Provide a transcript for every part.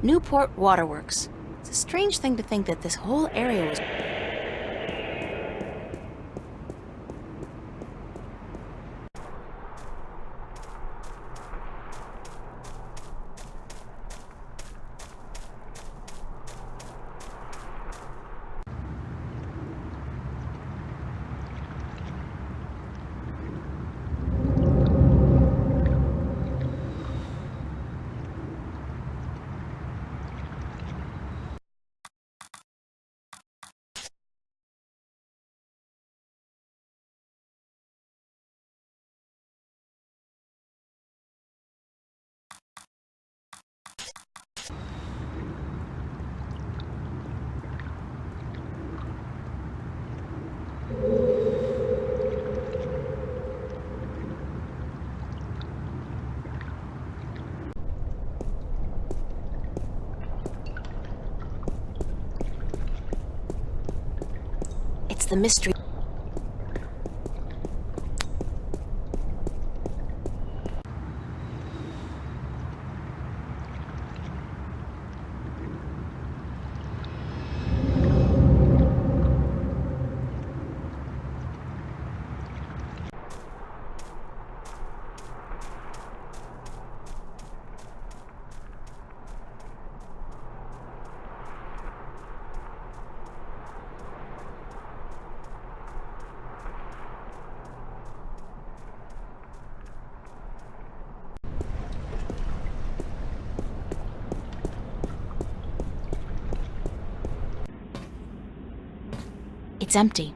Newport Waterworks. It's a strange thing to think that this whole area was... It's the mystery. It's empty.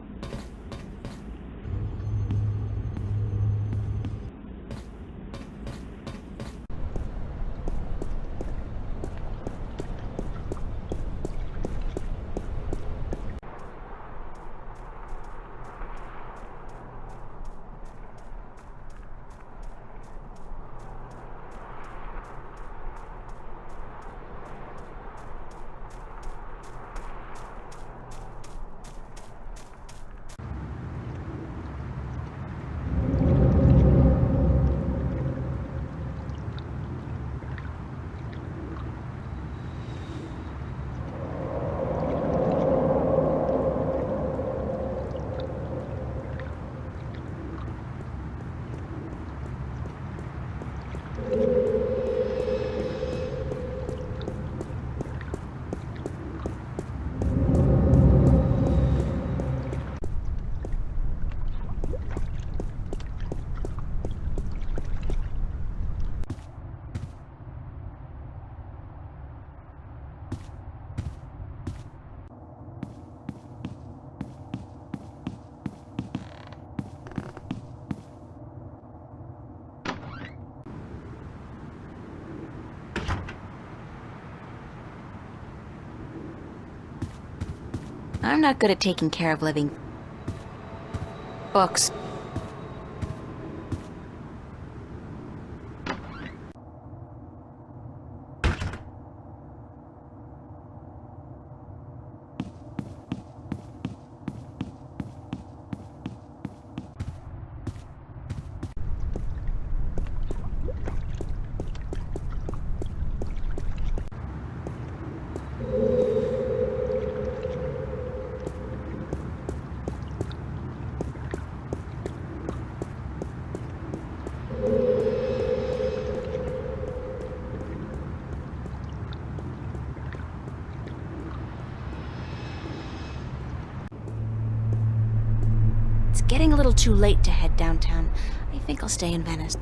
I'm not good at taking care of living books. It's getting a little too late to head downtown. I think I'll stay in Venice.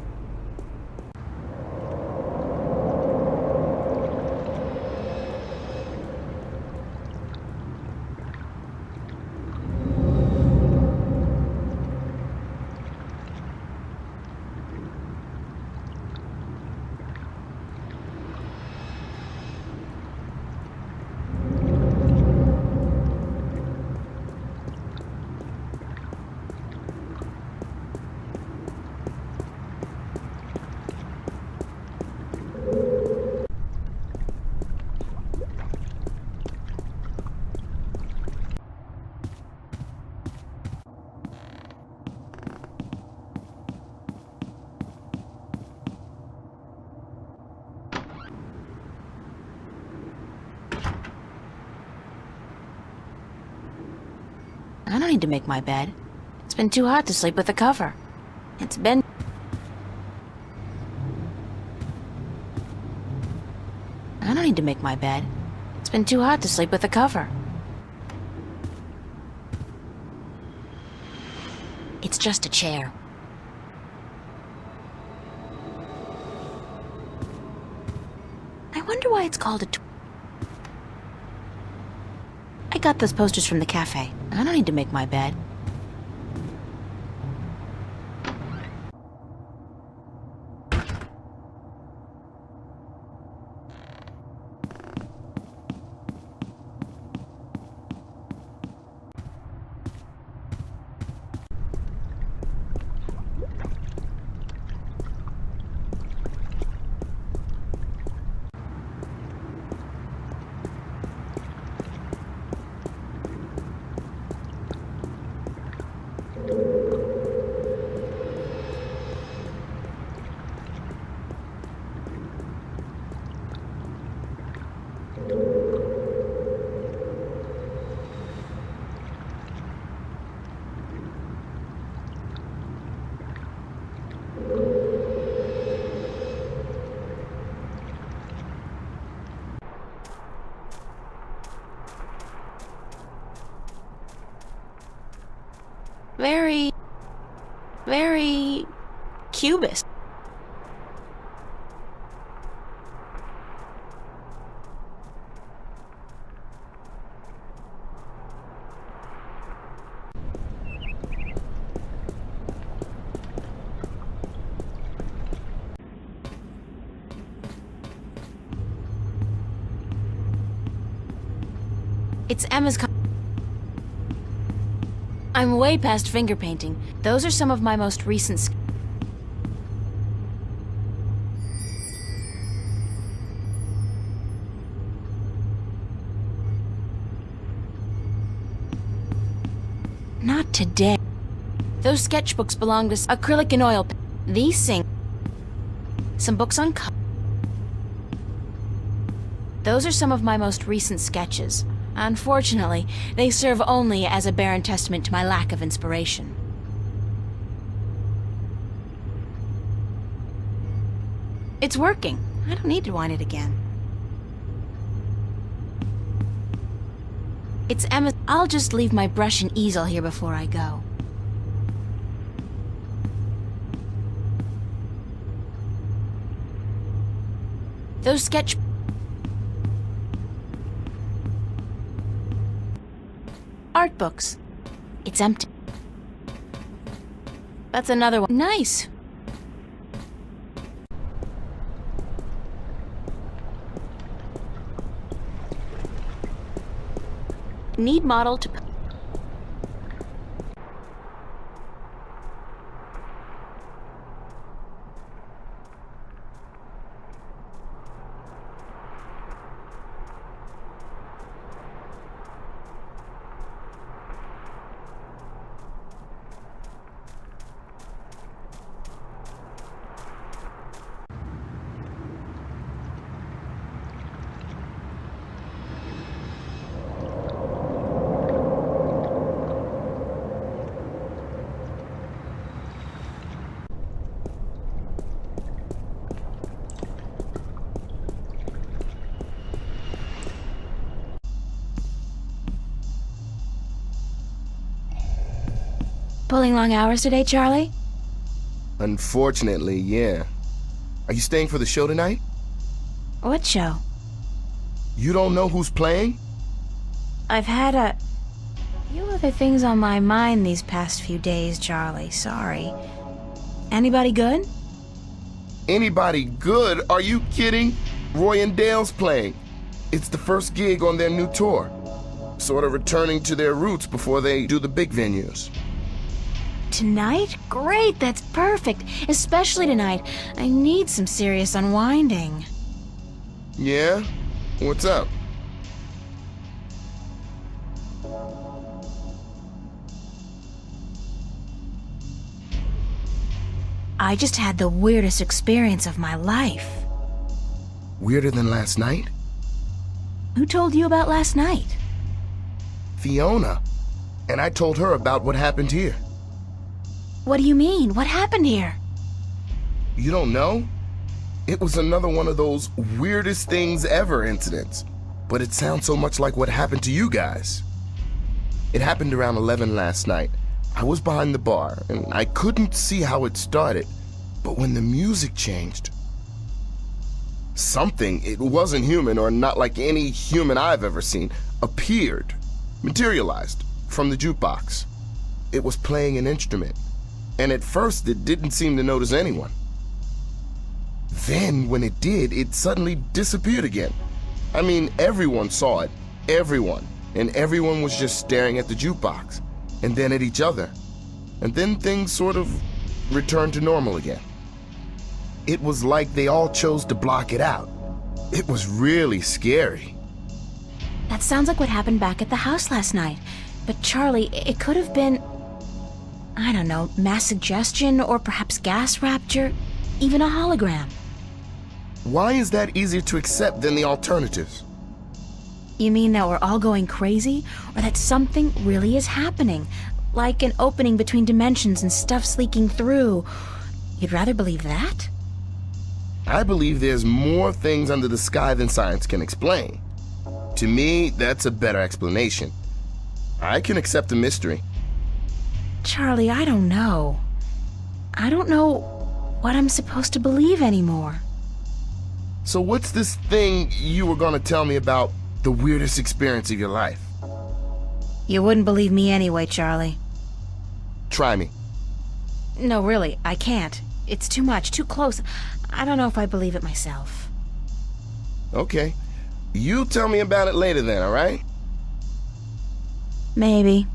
don't need to make my bed. It's been too hot to sleep with a cover. It's been... I don't need to make my bed. It's been too hot to sleep with a cover. It's just a chair. I wonder why it's called a... I got those posters from the cafe. I don't need to make my bed. Very cubist. It's Emma's... I'm way past finger painting. Those are some of my most recent... Not today. Those sketchbooks belong to acrylic and oil. These sing... Some books on... Those are some of my most recent sketches. Unfortunately, they serve only as a barren testament to my lack of inspiration. It's working. I don't need to wind it again. It's Emma. I'll just leave my brush and easel here before I go. Those sketch... Art books. It's empty. That's another one. Nice. Need model to... Pulling long hours today, Charlie? Unfortunately, yeah. Are you staying for the show tonight? What show? You don't know who's playing? I've had a few other things on my mind these past few days, Charlie. Sorry. Anybody good? Anybody good? Are you kidding? Roy and Dale's playing. It's the first gig on their new tour. Sort of returning to their roots before they do the big venues. Tonight? Great, that's perfect. Especially tonight. I need some serious unwinding. Yeah? What's up? I just had the weirdest experience of my life. Weirder than last night? Who told you about last night? Fiona. and I told her about what happened here. What do you mean? What happened here? You don't know? It was another one of those weirdest things ever incidents, but it sounds so much like what happened to you guys. It happened around 11 last night. I was behind the bar, and I couldn't see how it started, but when the music changed, something, it wasn't human or not like any human I've ever seen, appeared, materialized from the jukebox. It was playing an instrument, and at first it didn't seem to notice anyone. Then, when it did, it suddenly disappeared again. I mean, everyone saw it, everyone, and everyone was just staring at the jukebox, and then at each other. And then things sort of returned to normal again. It was like they all chose to block it out. It was really scary. That sounds like what happened back at the house last night. But Charlie, it could have been, I don't know, mass suggestion or perhaps gas rapture, even a hologram. Why is that easier to accept than the alternatives? You mean that we're all going crazy? Or that something really is happening? Like an opening between dimensions and stuff's leaking through. You'd rather believe that? I believe there's more things under the sky than science can explain. To me, that's a better explanation. I can accept the mystery. Charlie, I don't know. I don't know what I'm supposed to believe anymore. So what's this thing you were gonna tell me about, the weirdest experience of your life? You wouldn't believe me anyway, Charlie. Try me. No, really, I can't. It's too much, too close. I don't know if I believe it myself. Okay. You tell me about it later then, all right? Maybe.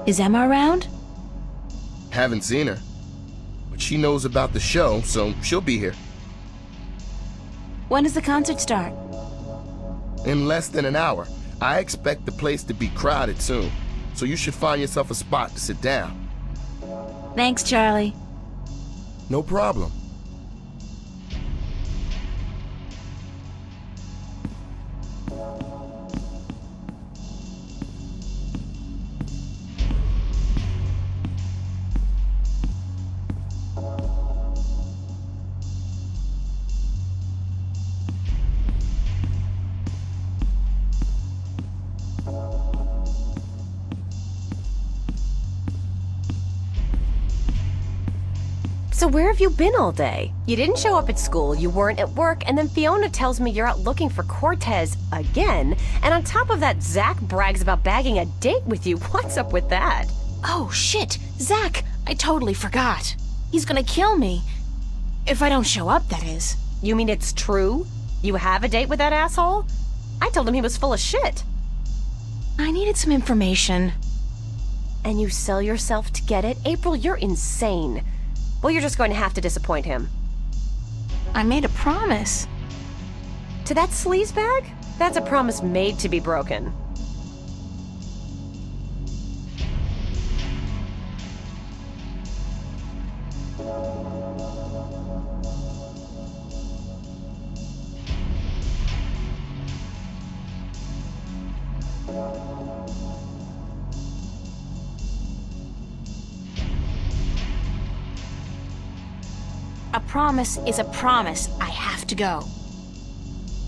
Is Emma around? Haven't seen her. But she knows about the show, so she'll be here. When does the concert start? In less than an hour. I expect the place to be crowded soon, so you should find yourself a spot to sit down. Thanks, Charlie. No problem. So where have you been all day? You didn't show up at school, you weren't at work, and then Fiona tells me you're out looking for Cortez again. And on top of that, Zach brags about bagging a date with you. What's up with that? Oh, shit! Zach! I totally forgot. He's gonna kill me. If I don't show up, that is. You mean it's true? You have a date with that asshole? I told him he was full of shit. I needed some information. And you sell yourself to get it? April, you're insane. Well, you're just going to have to disappoint him. I made a promise. To that sleazebag? That's a promise made to be broken. A promise is a promise. I have to go.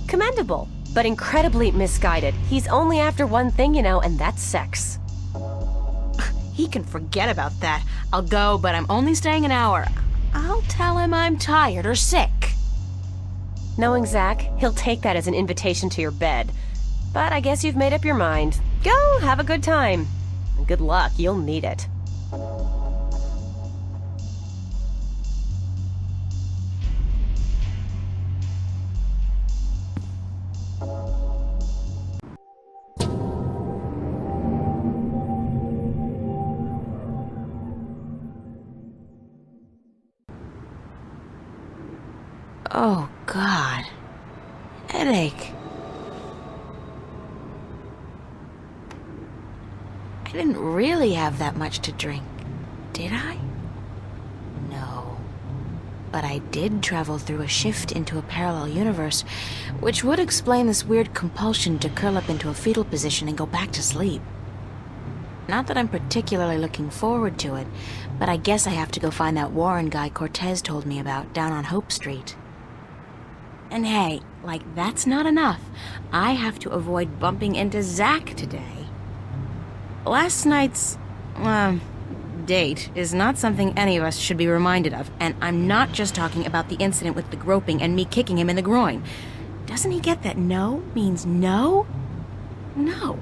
Commendable, but incredibly misguided. He's only after one thing, you know, and that's sex. He can forget about that. I'll go, but I'm only staying an hour. I'll tell him I'm tired or sick. Knowing Zach, he'll take that as an invitation to your bed. But I guess you've made up your mind. Go, have a good time. Good luck, you'll need it. Oh, God. Headache. I didn't really have that much to drink, did I? No. but I did travel through a shift into a parallel universe, which would explain this weird compulsion to curl up into a fetal position and go back to sleep. Not that I'm particularly looking forward to it, but I guess I have to go find that Warren guy Cortez told me about down on Hope Street. And hey, like that's not enough. I have to avoid bumping into Zack today. Last night's, date is not something any of us should be reminded of, and I'm not just talking about the incident with the groping and me kicking him in the groin. Doesn't he get that no means no? No.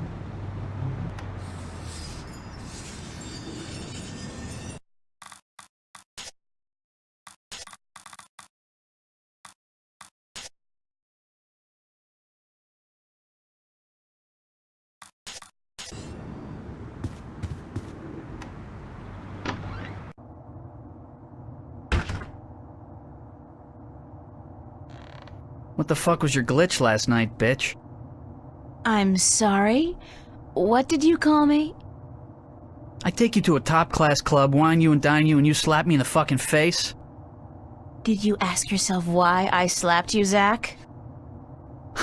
What the fuck was your glitch last night, bitch? I'm sorry? What did you call me? I take you to a top-class club, wine you and dine you, and you slap me in the fucking face? Did you ask yourself why I slapped you, Zack?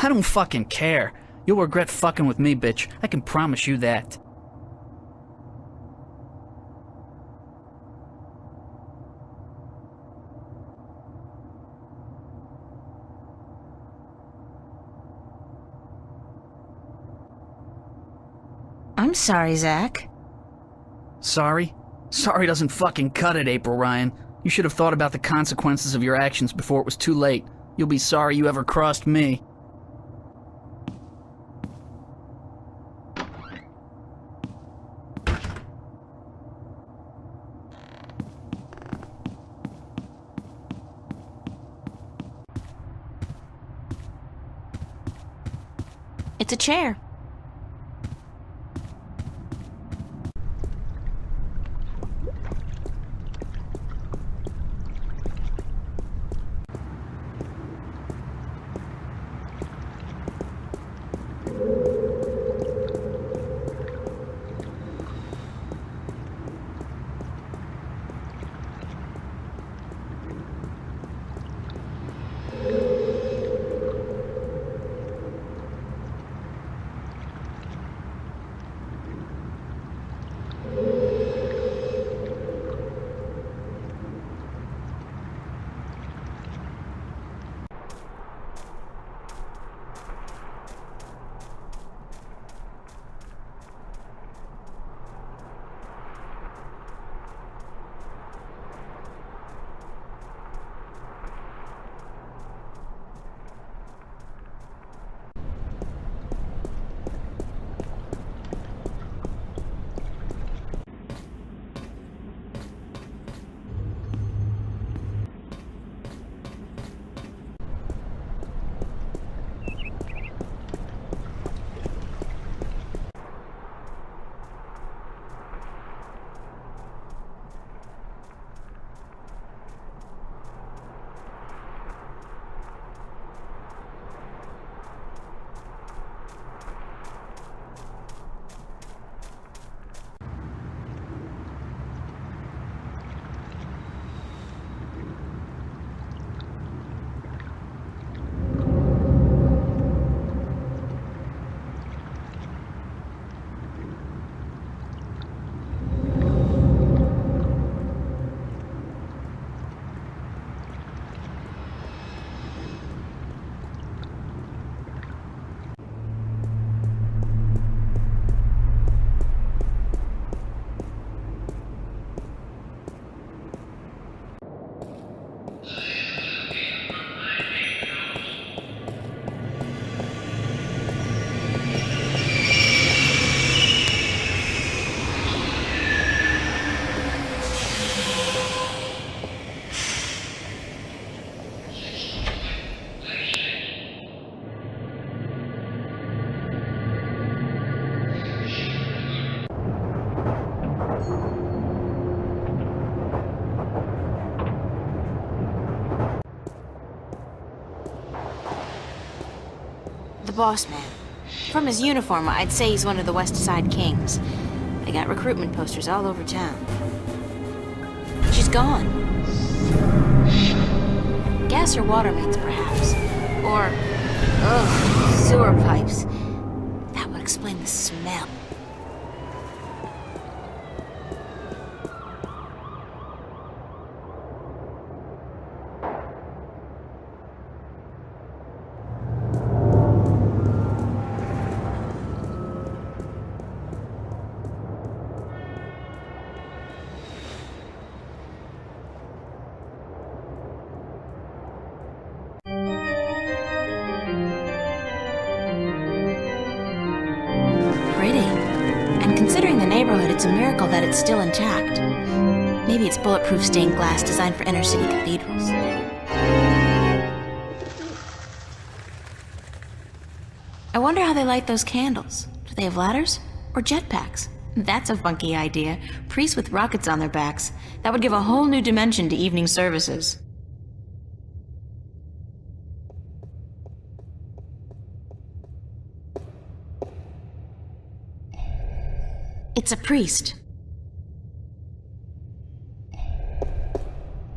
I don't fucking care. You'll regret fucking with me, bitch. I can promise you that. I'm sorry, Zack. Sorry? Sorry doesn't fucking cut it, April Ryan. You should have thought about the consequences of your actions before it was too late. You'll be sorry you ever crossed me. It's a chair. The boss man. From his uniform, I'd say he's one of the West Side Kings. They got recruitment posters all over town. She's gone. Gas or water mains, perhaps. Or, sewer pipes. That would explain the smell. Considering the neighborhood, it's a miracle that it's still intact. Maybe it's bulletproof stained glass designed for inner-city cathedrals. I wonder how they light those candles. Do they have ladders? Or jetpacks? That's a funky idea. Priests with rockets on their backs. That would give a whole new dimension to evening services. It's a priest.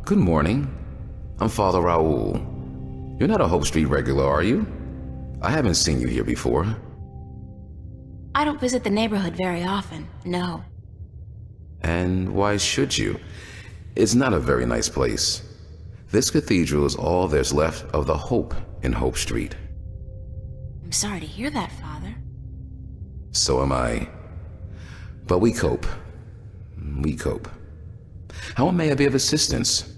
Good morning. I'm Father Raoul. You're not a Hope Street regular, are you? I haven't seen you here before. I don't visit the neighborhood very often, no. And why should you? It's not a very nice place. This cathedral is all there's left of the hope in Hope Street. I'm sorry to hear that, Father. So am I. But we cope. We cope. How may I be of assistance?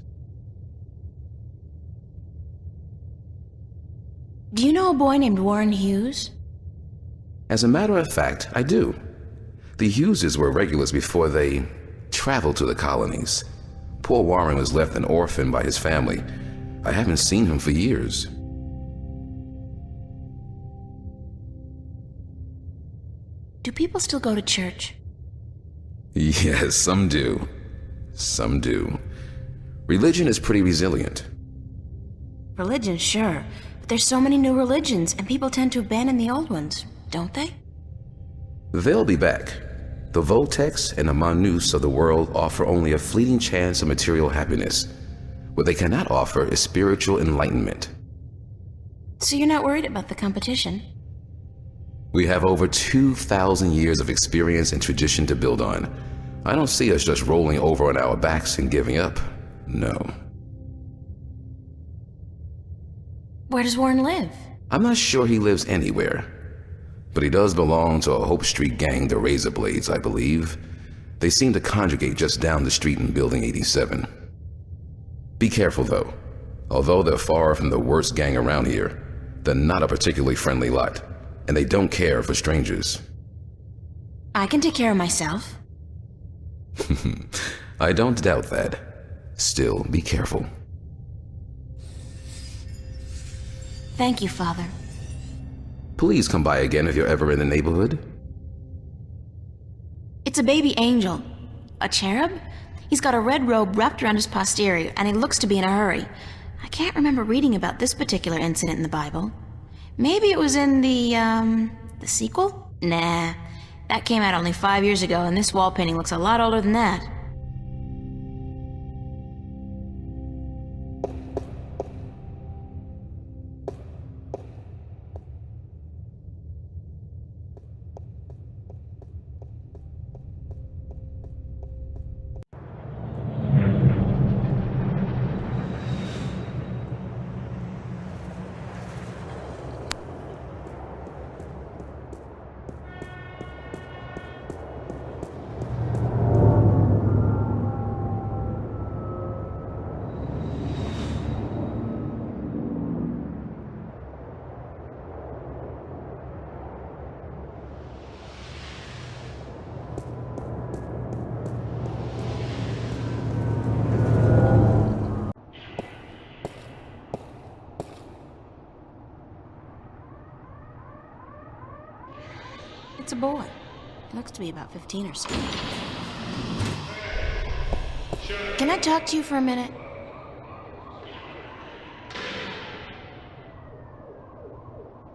Do you know a boy named Warren Hughes? As a matter of fact, I do. The Hugheses were regulars before they traveled to the colonies. Poor Warren was left an orphan by his family. I haven't seen him for years. Do people still go to church? Yes, some do. Some do. Religion is pretty resilient. Religion, sure. But there's so many new religions, and people tend to abandon the old ones, don't they? They'll be back. The Voltex and the Manus of the world offer only a fleeting chance of material happiness. What they cannot offer is spiritual enlightenment. So you're not worried about the competition? We have over 2,000 years of experience and tradition to build on. I don't see us just rolling over on our backs and giving up. No. Where does Warren live? I'm not sure he lives anywhere. But he does belong to a Hope Street gang, the Razorblades, I believe. They seem to congregate just down the street in Building 87. Be careful, though. Although they're far from the worst gang around here, they're not a particularly friendly lot. And they don't care for strangers. I can take care of myself. I don't doubt that. Still, be careful. Thank you, Father. Please come by again if you're ever in the neighborhood. It's a baby angel. A cherub? He's got a red robe wrapped around his posterior, and he looks to be in a hurry. I can't remember reading about this particular incident in the Bible. Maybe it was in the sequel? Nah. That came out only 5 years ago, and this wall painting looks a lot older than that. It's a boy. Looks to be about 15 or so. Can I talk to you for a minute?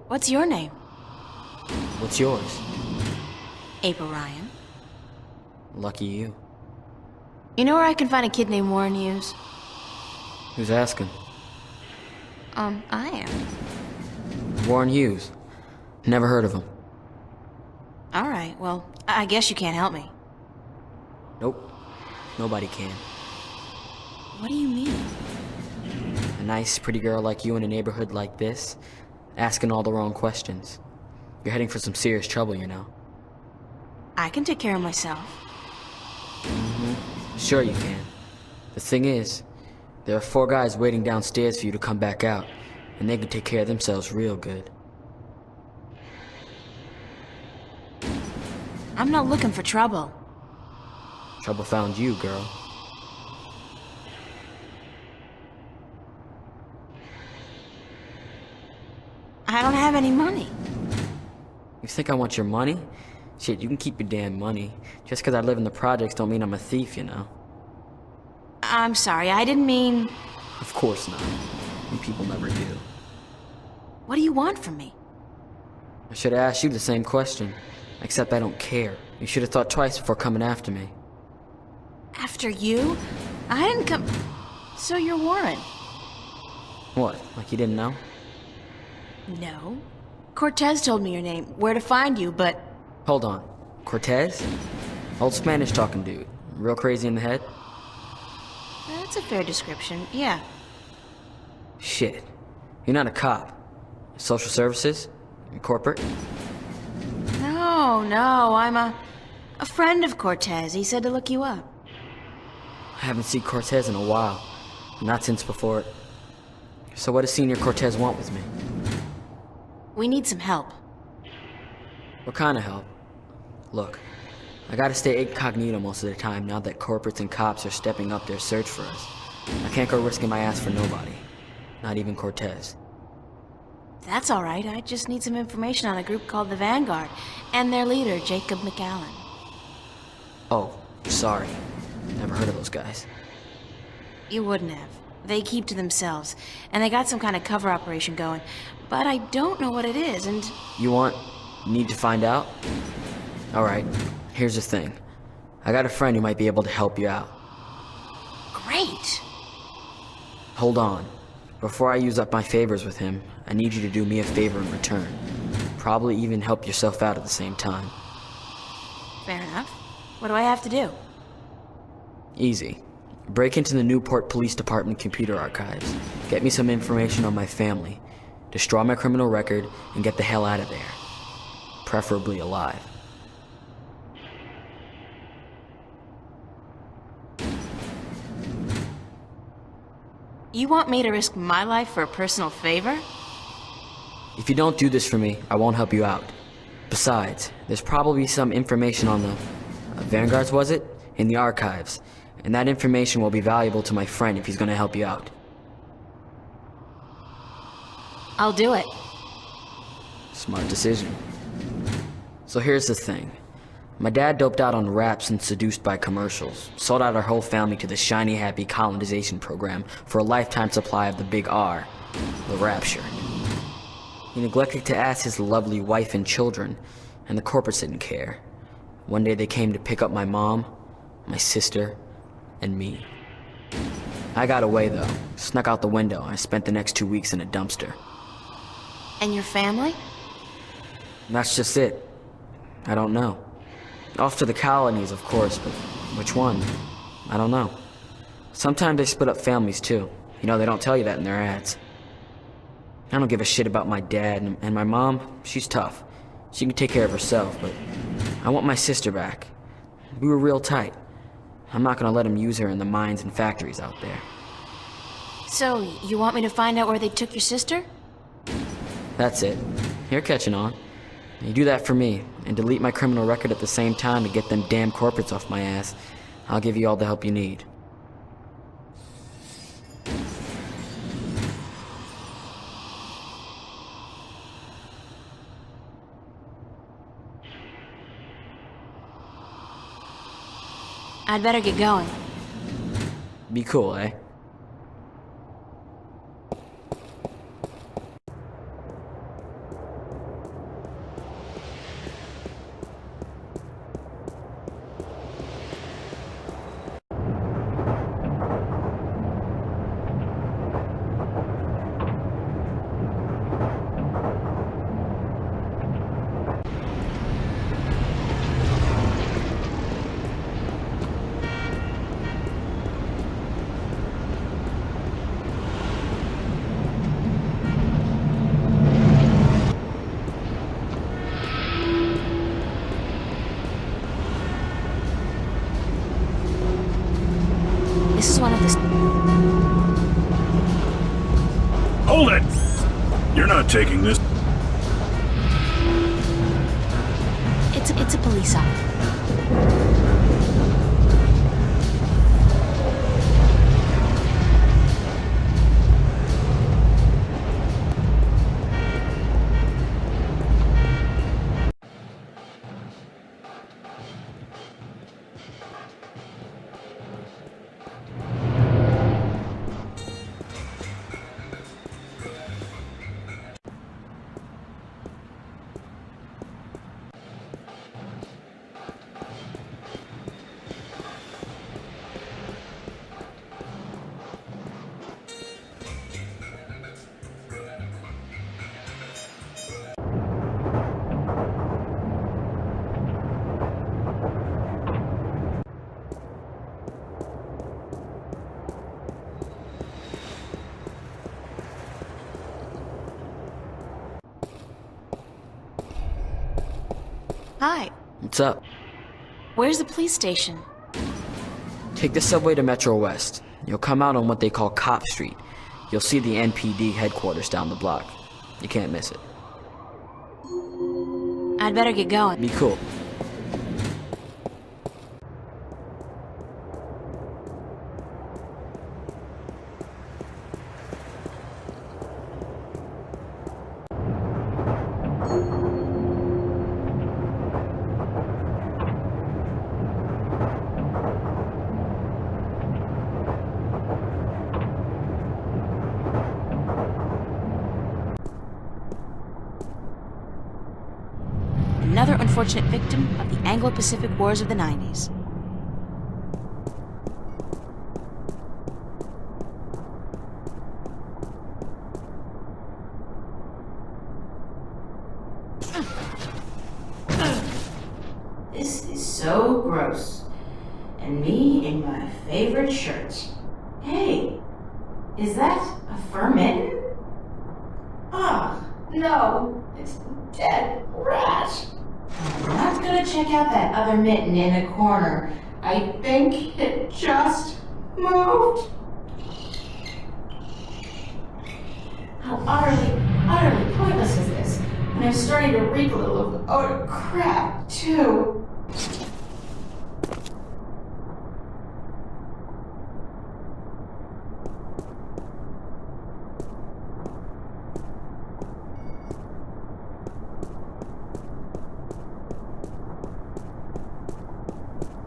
What's your name? What's yours? April Ryan. Lucky you. You know where I can find a kid named Warren Hughes? Who's asking? I am. Warren Hughes. Never heard of him. All right, well, I guess you can't help me. Nope. Nobody can. What do you mean? A nice, pretty girl like you in a neighborhood like this, asking all the wrong questions. You're heading for some serious trouble, you know. I can take care of myself. Sure you can. The thing is, there are 4 guys waiting downstairs for you to come back out, and they can take care of themselves real good. I'm not looking for trouble. Trouble found you, girl. I don't have any money. You think I want your money? Shit, you can keep your damn money. Just 'cause I live in the projects don't mean I'm a thief, you know? I'm sorry, I didn't mean... Of course not. You people never do. What do you want from me? I should have asked you the same question. Except I don't care. You should have thought twice before coming after me. After you? I didn't come... So you're Warren? What, like you didn't know? No. Cortez told me your name, where to find you, but... Hold on. Cortez? Old Spanish talking dude. Real crazy in the head? That's a fair description, yeah. Shit. You're not a cop. Social services? Corporate? No, I'm a friend of Cortez. He said to look you up. I haven't seen Cortez in a while. Not since before... So what does Senior Cortez want with me? We need some help. What kind of help? Look, I gotta stay incognito most of the time now that corporates and cops are stepping up their search for us. I can't go risking my ass for nobody. Not even Cortez. That's all right. I just need some information on a group called the Vanguard and their leader, Jacob McAllen. Oh, sorry. Never heard of those guys. You wouldn't have. They keep to themselves, and they got some kind of cover operation going, but I don't know what it is, and... Need to find out? Alright, here's the thing. I got a friend who might be able to help you out. Great! Hold on. Before I use up my favors with him, I need you to do me a favor in return. Probably even help yourself out at the same time. Fair enough. What do I have to do? Easy. Break into the Newport Police Department computer archives. Get me some information on my family. Destroy my criminal record and get the hell out of there. Preferably alive. You want me to risk my life for a personal favor? If you don't do this for me, I won't help you out. Besides, there's probably some information on the... Vanguards, was it? In the archives. And that information will be valuable to my friend if he's gonna help you out. I'll do it. Smart decision. So here's the thing. My dad doped out on raps and seduced by commercials. Sold out our whole family to the shiny happy colonization program for a lifetime supply of the big R, the rapture. He neglected to ask his lovely wife and children, and the corporates didn't care. One day they came to pick up my mom, my sister, and me. I got away though, snuck out the window, and I spent the next 2 weeks in a dumpster. And your family? And that's just it. I don't know. Off to the colonies, of course, but which one? I don't know. Sometimes they split up families too. You know, they don't tell you that in their ads. I don't give a shit about my dad, and my mom, she's tough. She can take care of herself, but I want my sister back. We were real tight. I'm not gonna let them use her in the mines and factories out there. So, you want me to find out where they took your sister? That's it. You're catching on. You do that for me, and delete my criminal record at the same time to get them damn corporates off my ass. I'll give you all the help you need. I'd better get going. Be cool, eh? This is one of the... Hold it! You're not taking this. It's a police officer. Hi, What's up? where's the police station? Take the subway to Metro West. You'll come out on what they call Cop Street. You'll see the NPD headquarters down the block. You can't miss it. I'd better get going. Be cool. Another unfortunate victim of the Anglo-Pacific Wars of the 90s. This is so gross. And me in my favorite shirt. Hey, is that a fur mitten? Ah, no, it's a dead rat. I'm not gonna check out that other mitten in the corner. I think it just moved. How utterly pointless is this? And I'm starting to reek a little of odor crap, too.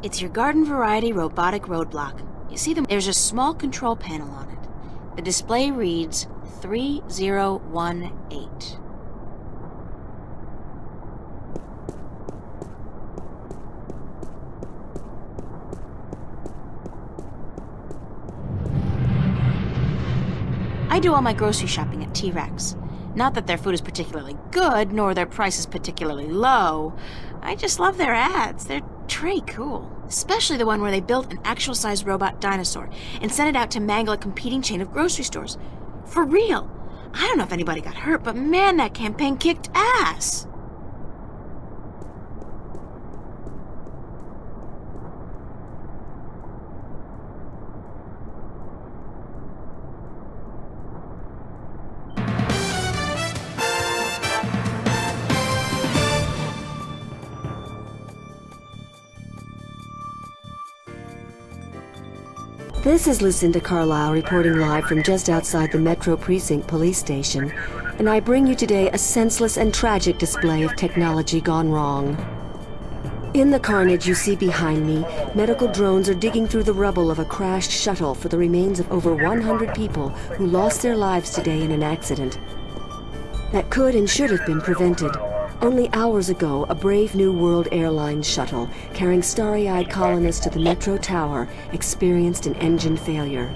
It's your garden variety robotic roadblock. You see there's a small control panel on it. The display reads 3018. I do all my grocery shopping at T-Rex. Not that their food is particularly good, nor their prices particularly low. I just love their ads. They're pretty cool. Especially the one where they built an actual-sized robot dinosaur and sent it out to mangle a competing chain of grocery stores. For real. I don't know if anybody got hurt, but man, that campaign kicked ass. This is Lucinda Carlisle reporting live from just outside the Metro Precinct Police Station, and I bring you today a senseless and tragic display of technology gone wrong. In the carnage you see behind me, medical drones are digging through the rubble of a crashed shuttle for the remains of over 100 people who lost their lives today in an accident that could and should have been prevented. Only hours ago, a Brave New World Airlines shuttle carrying starry-eyed colonists to the Metro Tower experienced an engine failure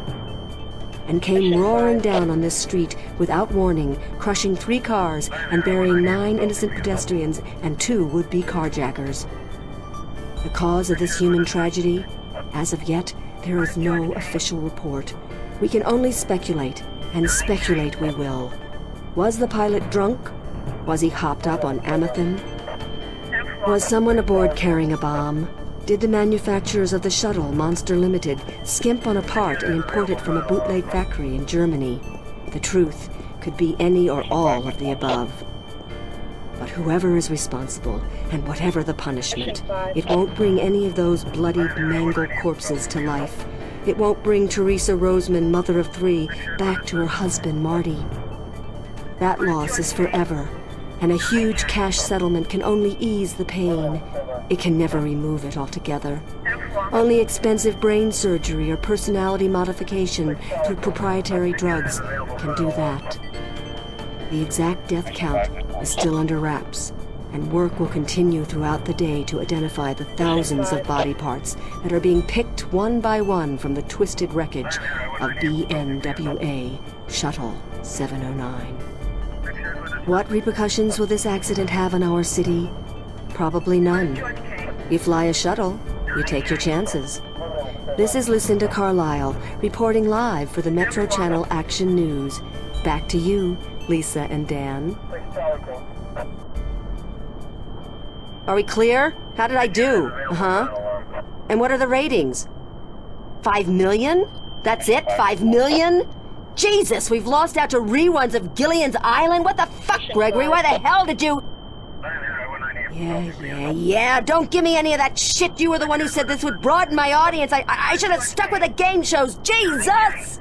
and came roaring down on this street without warning, crushing 3 cars and burying 9 innocent pedestrians and 2 would-be carjackers. The cause of this human tragedy? As of yet, there is no official report. We can only speculate, and speculate we will. Was the pilot drunk? Was he hopped up on Amethyst? Was someone aboard carrying a bomb? Did the manufacturers of the shuttle, Monster Limited, skimp on a part and import it from a bootleg factory in Germany? The truth could be any or all of the above. But whoever is responsible, and whatever the punishment, it won't bring any of those bloodied, mangled corpses to life. It won't bring Teresa Roseman, mother of 3, back to her husband, Marty. That loss is forever, and a huge cash settlement can only ease the pain. It can never remove it altogether. Only expensive brain surgery or personality modification through proprietary drugs can do that. The exact death count is still under wraps, and work will continue throughout the day to identify the thousands of body parts that are being picked one by one from the twisted wreckage of BNWA Shuttle 709. What repercussions will this accident have on our city? Probably none. You fly a shuttle, you take your chances. This is Lucinda Carlisle, reporting live for the Metro Channel Action News. Back to you, Lisa and Dan. Are we clear? How did I do? And what are the ratings? 5 million? That's it? 5 million? Jesus, we've lost out to reruns of Gillian's Island? What the fuck, Gregory? Why the hell did you... Yeah. Don't give me any of that shit. You were the one who said this would broaden my audience. I should have stuck with the game shows. Jesus!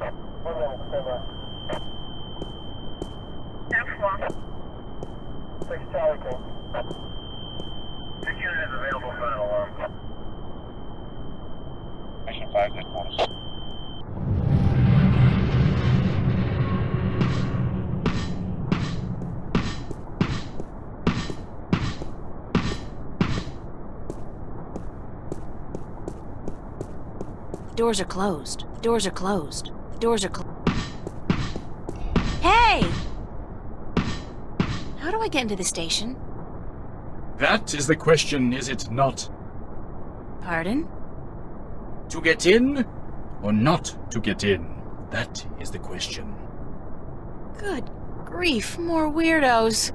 Mission 5, headquarters. Doors are closed. Doors are closed. Doors are closed. Hey! How do I get into the station? That is the question, is it not? Pardon? To get in or not to get in? That is the question. Good grief, more weirdos.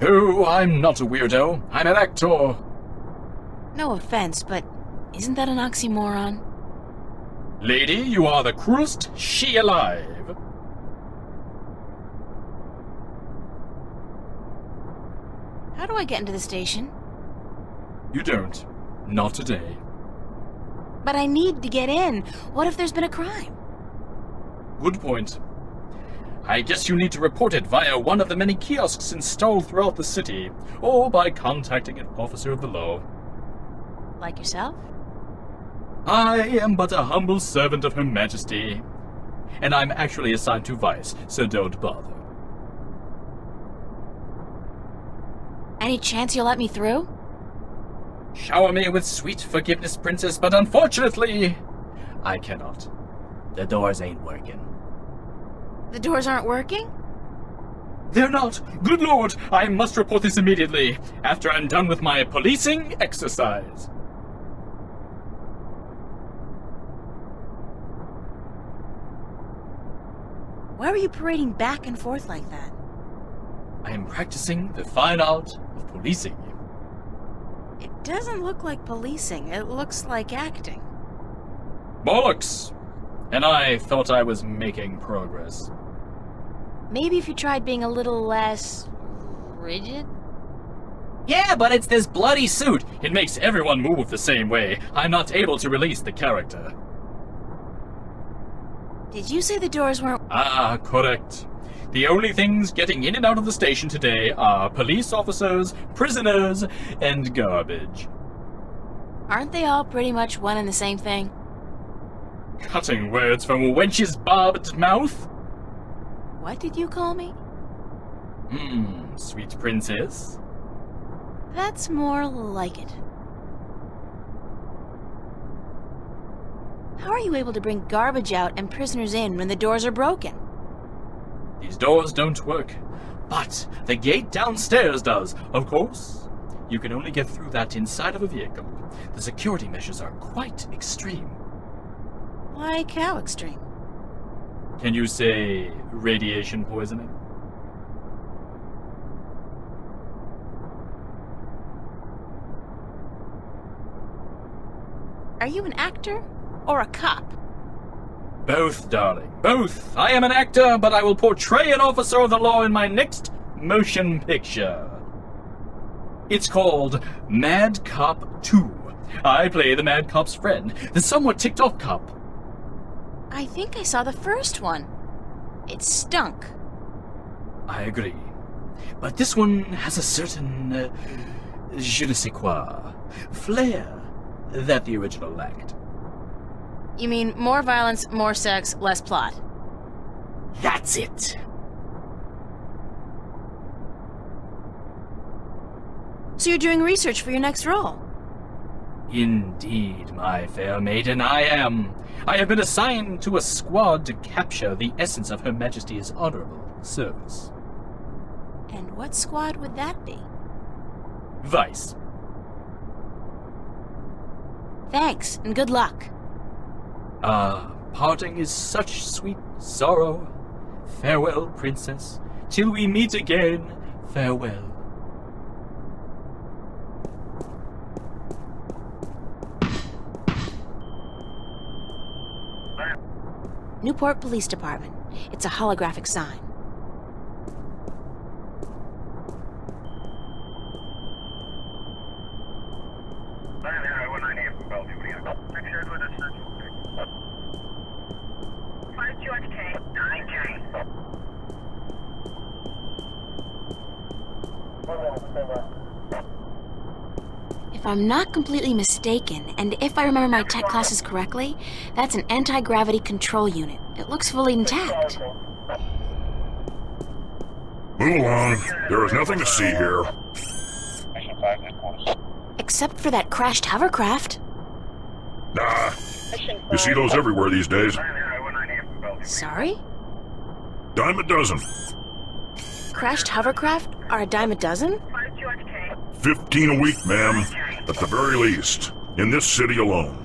Oh, I'm not a weirdo. I'm an actor. No offense, but isn't that an oxymoron? Lady, you are the cruelest she alive. How do I get into the station? You don't. Not today. But I need to get in. What if there's been a crime? Good point. I guess you need to report it via one of the many kiosks installed throughout the city, or by contacting an officer of the law. Like yourself? I am but a humble servant of Her Majesty, and I'm actually assigned to Vice, so don't bother. Any chance you'll let me through? Shower me with sweet forgiveness, Princess, but unfortunately, I cannot. The doors ain't working. The doors aren't working? They're not. Good Lord, I must report this immediately, after I'm done with my policing exercise. Why were you parading back and forth like that? I am practicing the fine art of policing. It doesn't look like policing. It looks like acting. Bollocks! And I thought I was making progress. Maybe if you tried being a little less... rigid? Yeah, but it's this bloody suit. It makes everyone move the same way. I'm not able to release the character. Did you say the doors weren't... Ah, correct. The only things getting in and out of the station today are police officers, prisoners, and garbage. Aren't they all pretty much one and the same thing? Cutting words from a wench's barbed mouth? What did you call me? Sweet princess. That's more like it. How are you able to bring garbage out and prisoners in when the doors are broken? These doors don't work, but the gate downstairs does, of course. You can only get through that inside of a vehicle. The security measures are quite extreme. Like how extreme? Can you say radiation poisoning? Are you an actor or a cop? Both, darling, both. I am an actor, but I will portray an officer of the law in my next motion picture. It's called Mad Cop 2. I play the Mad Cop's friend, the somewhat ticked-off cop. I think I saw the first one. It stunk. I agree. But this one has a certain, je ne sais quoi, flair that the original lacked. You mean more violence, more sex, less plot? That's it. So you're doing research for your next role? Indeed, my fair maiden, I am. I have been assigned to a squad to capture the essence of Her Majesty's honorable service. And what squad would that be? Vice. Thanks, and good luck. Parting is such sweet sorrow. Farewell, princess. Till we meet again, farewell. Newport Police Department. It's a holographic sign. If I'm not completely mistaken, and if I remember my tech classes correctly, that's an anti-gravity control unit. It looks fully intact. Move along. There is nothing to see here. Except for that crashed hovercraft. Nah. You see those everywhere these days. Sorry? Dime a dozen. Crashed hovercraft are a dime a dozen? 15 a week, ma'am. At the very least. In this city alone.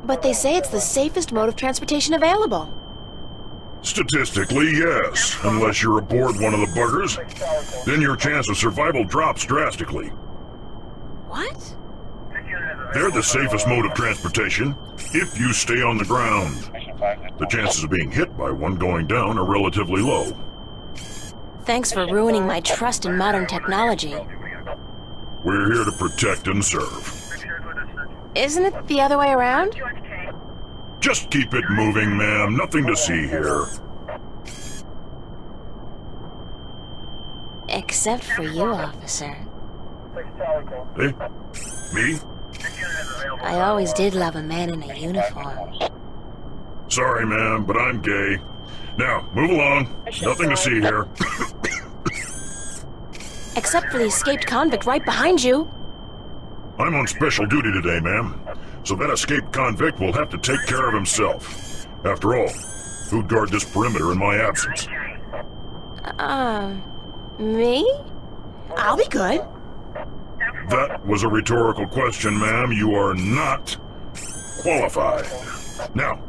But they say it's the safest mode of transportation available. Statistically, yes. Unless you're aboard one of the buggers. Then your chance of survival drops drastically. What? They're the safest mode of transportation if you stay on the ground. The chances of being hit by one going down are relatively low. Thanks for ruining my trust in modern technology. We're here to protect and serve. Isn't it the other way around? Just keep it moving, ma'am. Nothing to see here. Except for you, officer. Eh? Me? I always did love a man in a uniform. Sorry, ma'am, but I'm gay. Now, move along. Nothing to see here. Except for the escaped convict right behind you. I'm on special duty today, ma'am. So that escaped convict will have to take care of himself. After all, who'd guard this perimeter in my absence? Me? I'll be good. That was a rhetorical question, ma'am. You are not qualified. Now,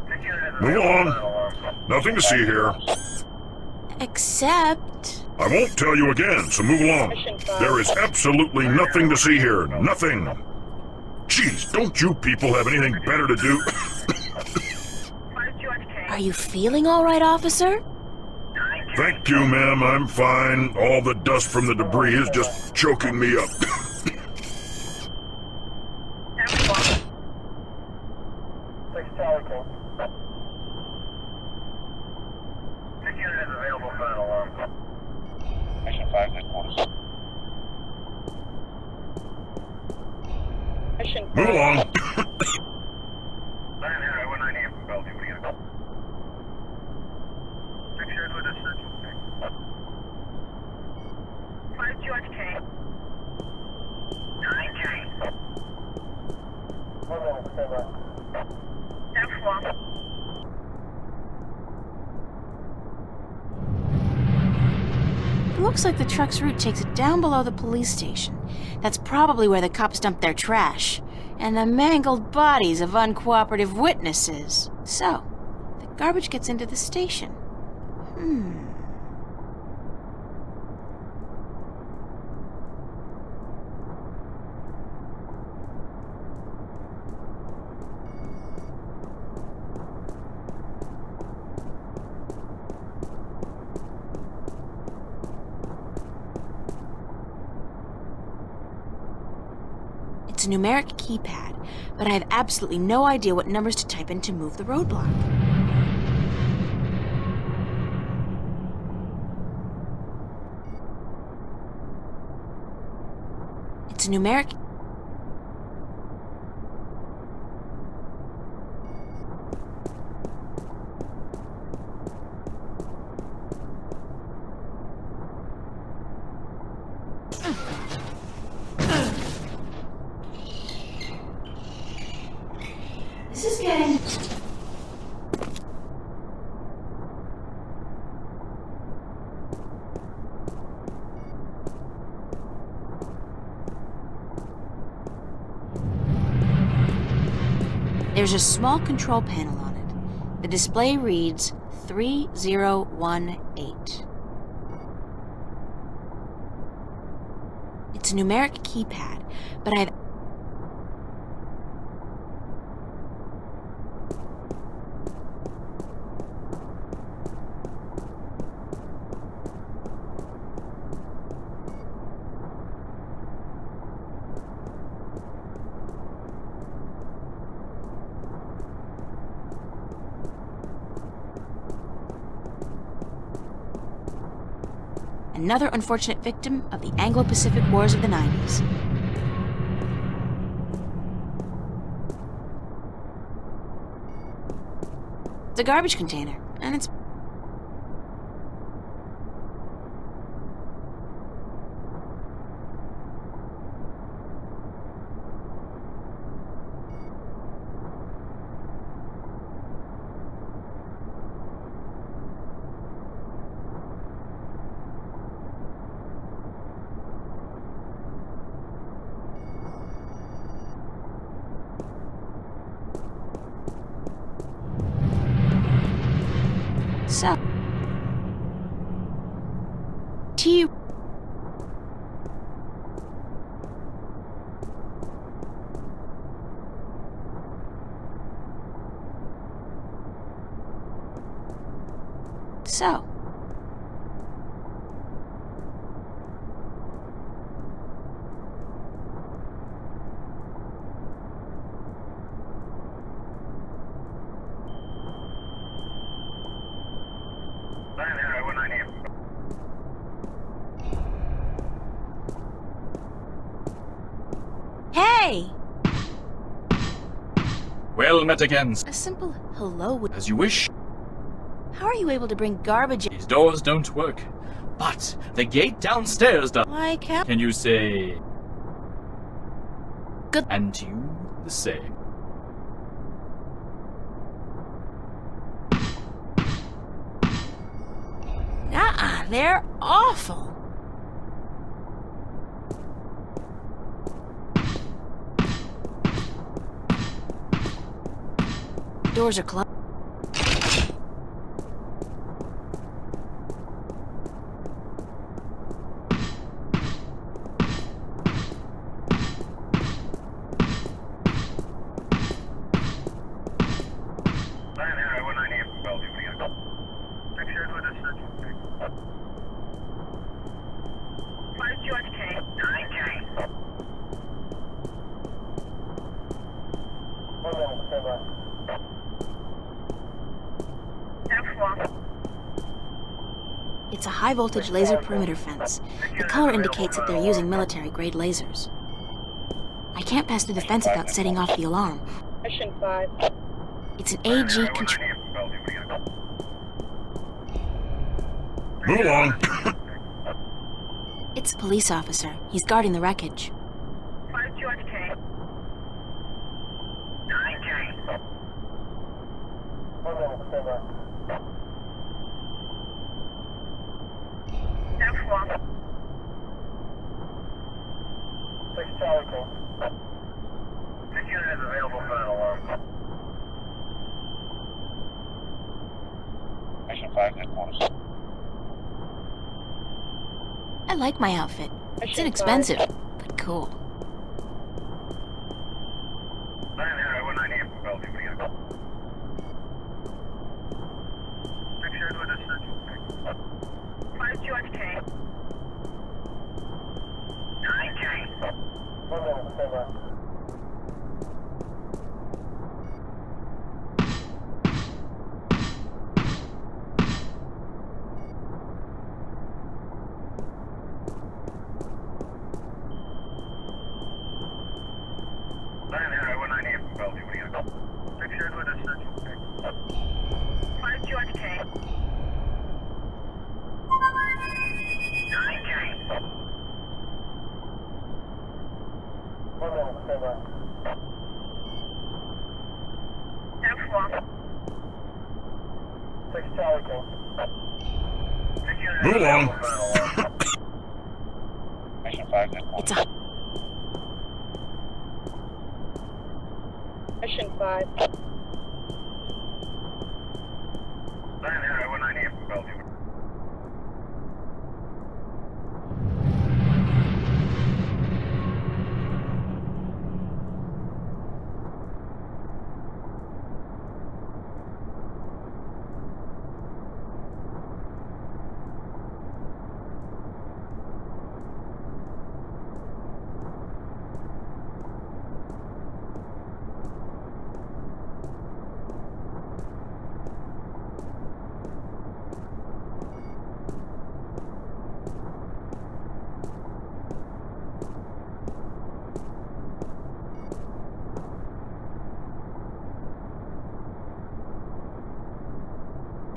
move along. Nothing to see here. Except... I won't tell you again, so move along. There is absolutely nothing to see here. Nothing. Jeez, don't you people have anything better to do? Are you feeling all right, officer? Thank you, ma'am. I'm fine. All the dust from the debris is just choking me up. Move along. It looks like the truck's route takes it down below the police station. That's probably where the cops dumped their trash. And the mangled bodies of uncooperative witnesses. So, the garbage gets into the station. It's a numeric keypad, but I have absolutely no idea what numbers to type in to move the roadblock. It's a numeric... This is getting... There's a small control panel on it. The display reads 3018. It's a numeric keypad, but I've... Another unfortunate victim of the Anglo-Pacific Wars of the 90s. It's a garbage container, and it's... So, T. So. Hey! Well met again. A simple hello would... As you wish. How are you able to bring garbage in? These doors don't work. But the gate downstairs does. Like how... Can you say... Good... And you the same. Nuh-uh, they're awful. Doors are closed. It's a high-voltage laser perimeter fence. The color indicates that they're using military-grade lasers. I can't pass through the fence without setting off the alarm. Mission 5. It's an AG control... Move along. It's a police officer. He's guarding the wreckage. 5 George K. 9K. F1. 6 Charlie K. This unit is available for an alarm. Mission 5 headquarters. I like my outfit. It's inexpensive, but cool. George K. 9K. Charlie Call. Move along. Mission 5. It's a Mission 5. 198 from Bellevue.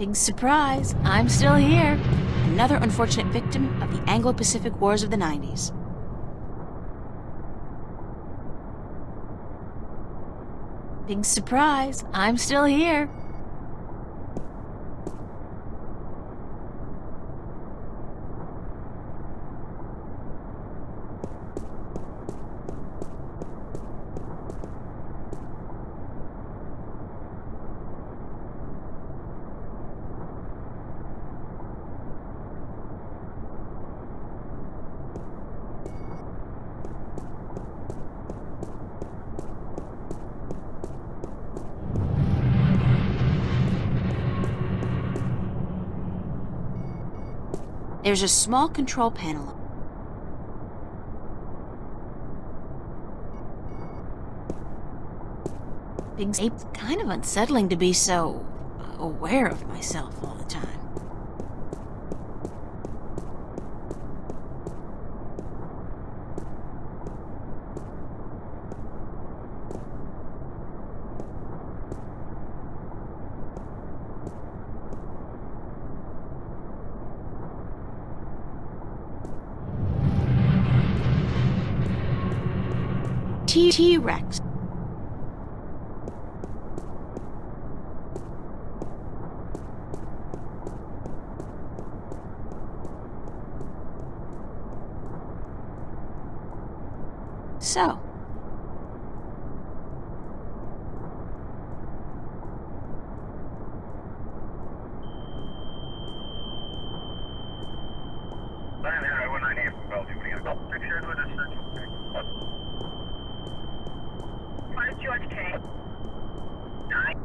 big surprise. I'm still here. Another unfortunate victim of the Anglo-Pacific Wars of the 90s. Big surprise. I'm still here. There's a small control panel. It's kind of unsettling to be so aware of myself all the time. T-Rex. So. George K. 9.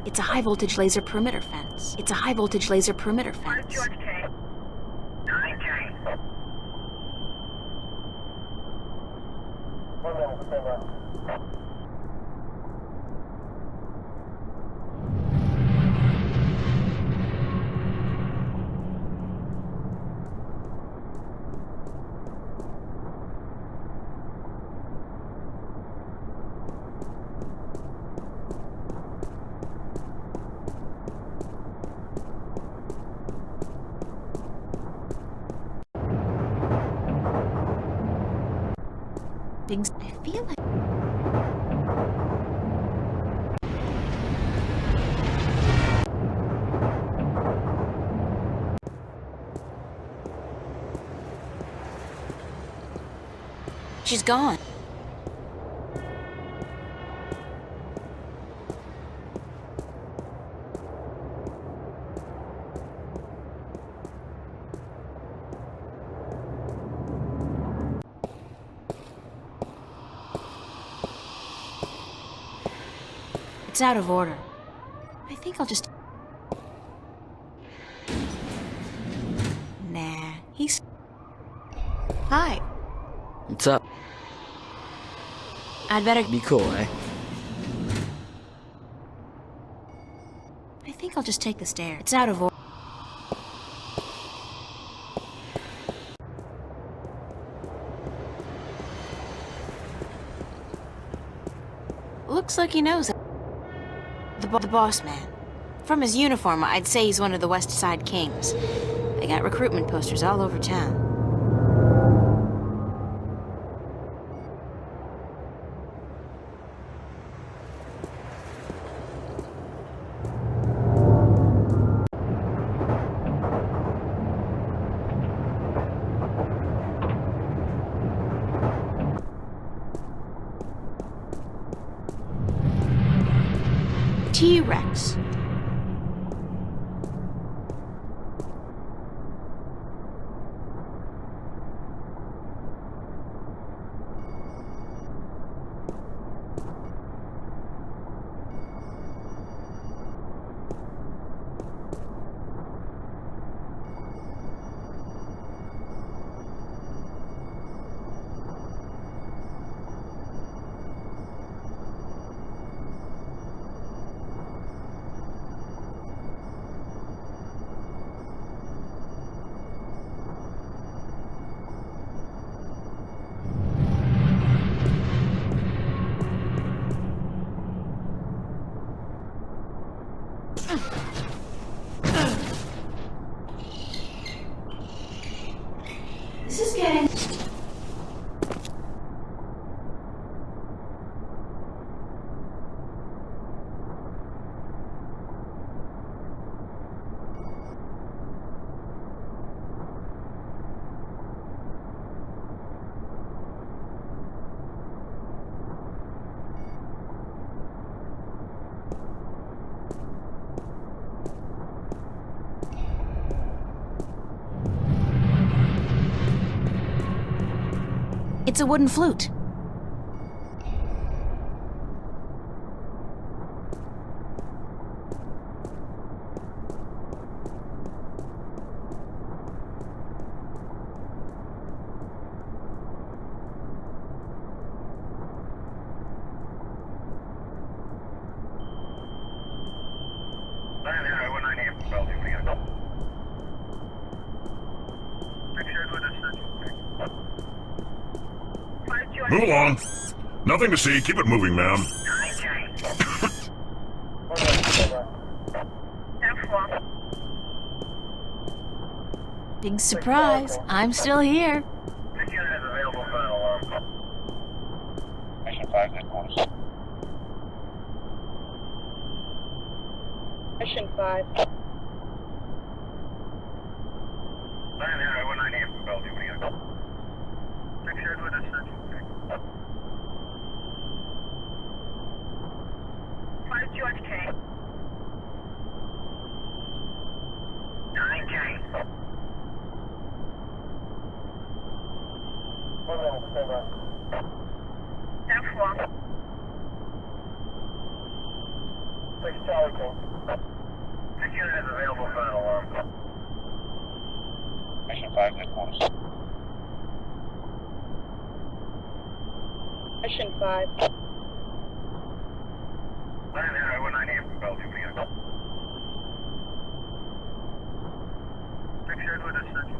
It's a high-voltage laser perimeter fence. It's a high-voltage laser perimeter fence. George K. 9K. 1 minute, stand by. Things I feel like she's gone. It's out of order. I think I'll just... Nah, he's... Hi. What's up? I'd better... Be cool, eh? I think I'll just take the stairs. It's out of order. Looks like he knows it. The boss man. From his uniform, I'd say he's one of the West Side Kings. They got recruitment posters all over town. T-Rex. This is getting... It's a wooden flute. Move along. Nothing to see. Keep it moving, ma'am. Big surprise. I'm still here. This unit is available for an alarm. Mission 5 headquarters. Mission 5. 198 from Bellevue. What do you got? Pictured with a search. 5 George K. 9K. 1 minute, stand by. 10-4. 6 Charlie King. This unit is available for an alarm. Mission 5 headquarters. Mission 5. 198 from Bellevue. What do you got? Pictured with a search.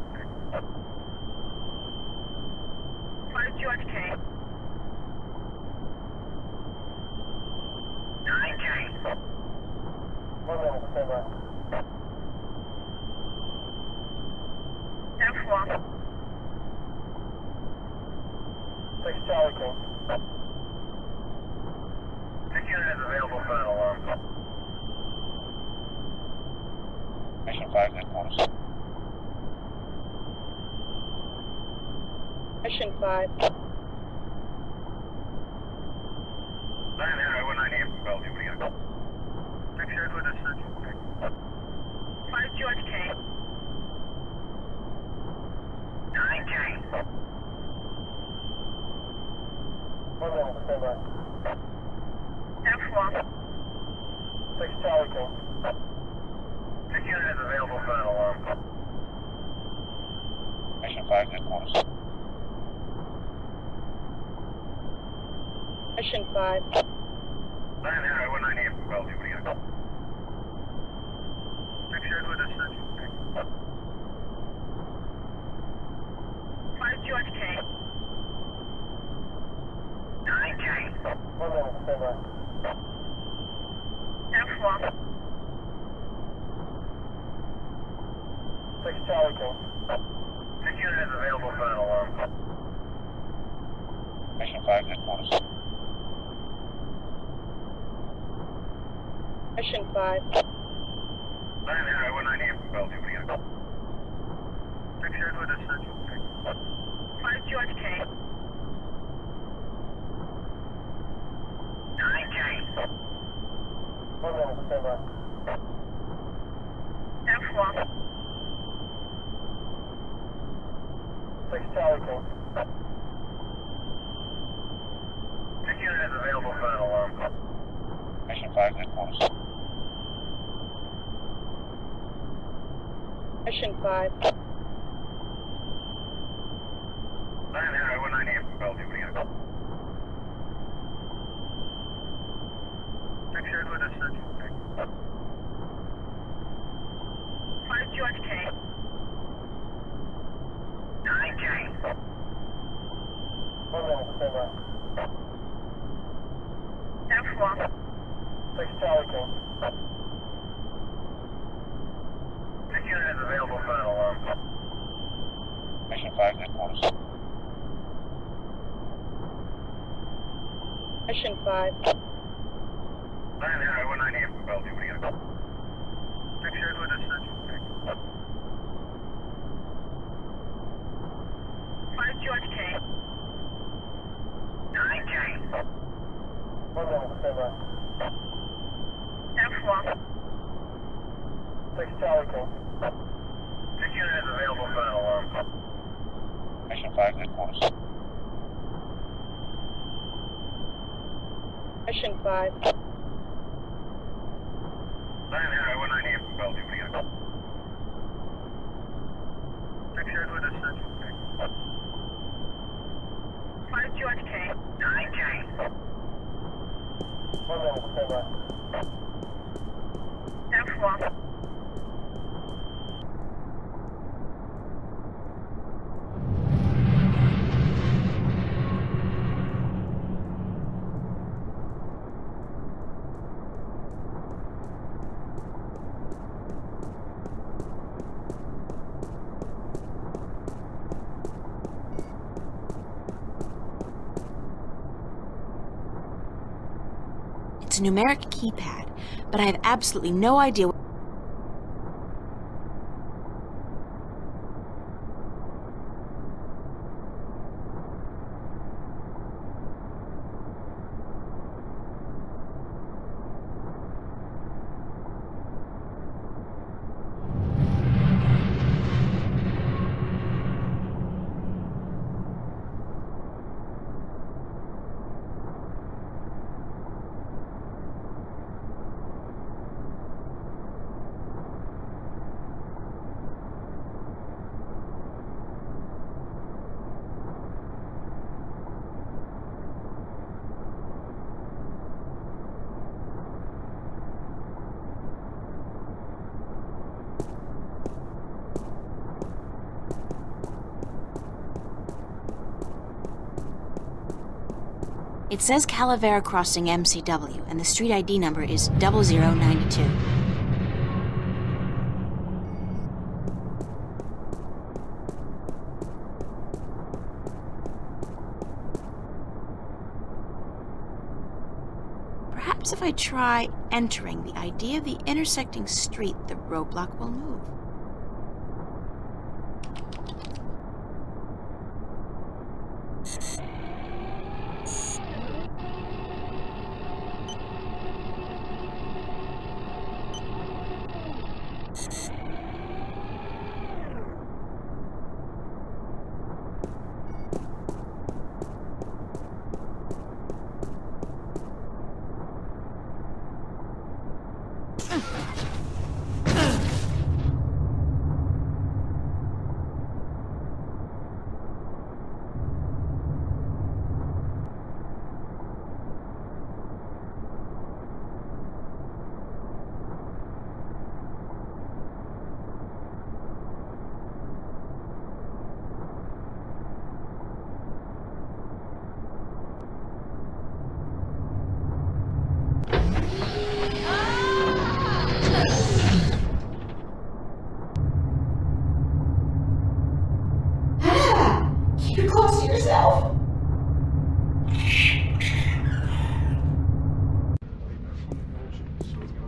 5 George K. 9K. 1 minute, stand by. 10-4. 6 Charlie King. This unit is available for an alarm. Mission 5 headquarters. Mission 5. 198 from Bellevue. What do you got? Pictured with a search. 5 George K. 9K. 1 minute, stand by. 10-4. 6 Charlie King. This unit is available for an alarm. Mission 5 headquarters. Mission 5. 198 from Bellevue. What do you got? Pictured with a search. 5 George K. 9K. 1 minute, stand by. 10-4. 6 Charlie Code. This unit is available for an alarm. Mission 5 headquarters. Mission 5. 9-198 from Bellevue. What do you got? Pictures with a central pick. 5 George K. 9K. 1 minute, stand by. F1. 6 Charlie Code. This unit is available for an alarm. Mission 5 headquarters. Mission 5. 9-198 from Bellevue. What do you got? Pictures with a central pick. 5 George K. 9K. 1 minute, stand by. F1. 6 Charlie Code. This unit is available for an alarm. Mission 5 headquarters. Mission 5. 9-198 from Bellevue. What do you got? Pictures with a central pick. 5 George K. 9K. 1 minute, stand by. F1. 6 Charlie Code. This unit is available for an alarm. Mission 5 headquarters. Mission 5. 9-198 from Bellevue. What do you got? Pictures with a central pick. 5 George K. 9K. 1 minute, stand by. F1. It's a numeric keypad, but I have absolutely no idea what... It says Calavera Crossing MCW, and the street ID number is 0092. Perhaps if I try entering the ID of the intersecting street, the roadblock will move.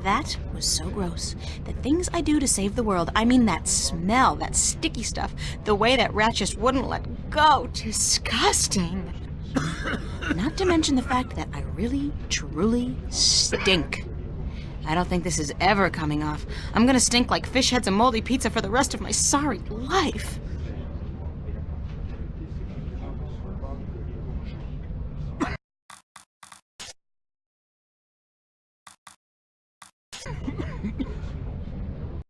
That was so gross. The things I do to save the world, I mean that smell, that sticky stuff, the way that rat just wouldn't let go. Disgusting. Not to mention the fact that I really, truly stink. I don't think this is ever coming off. I'm gonna stink like fish heads and moldy pizza for the rest of my sorry life.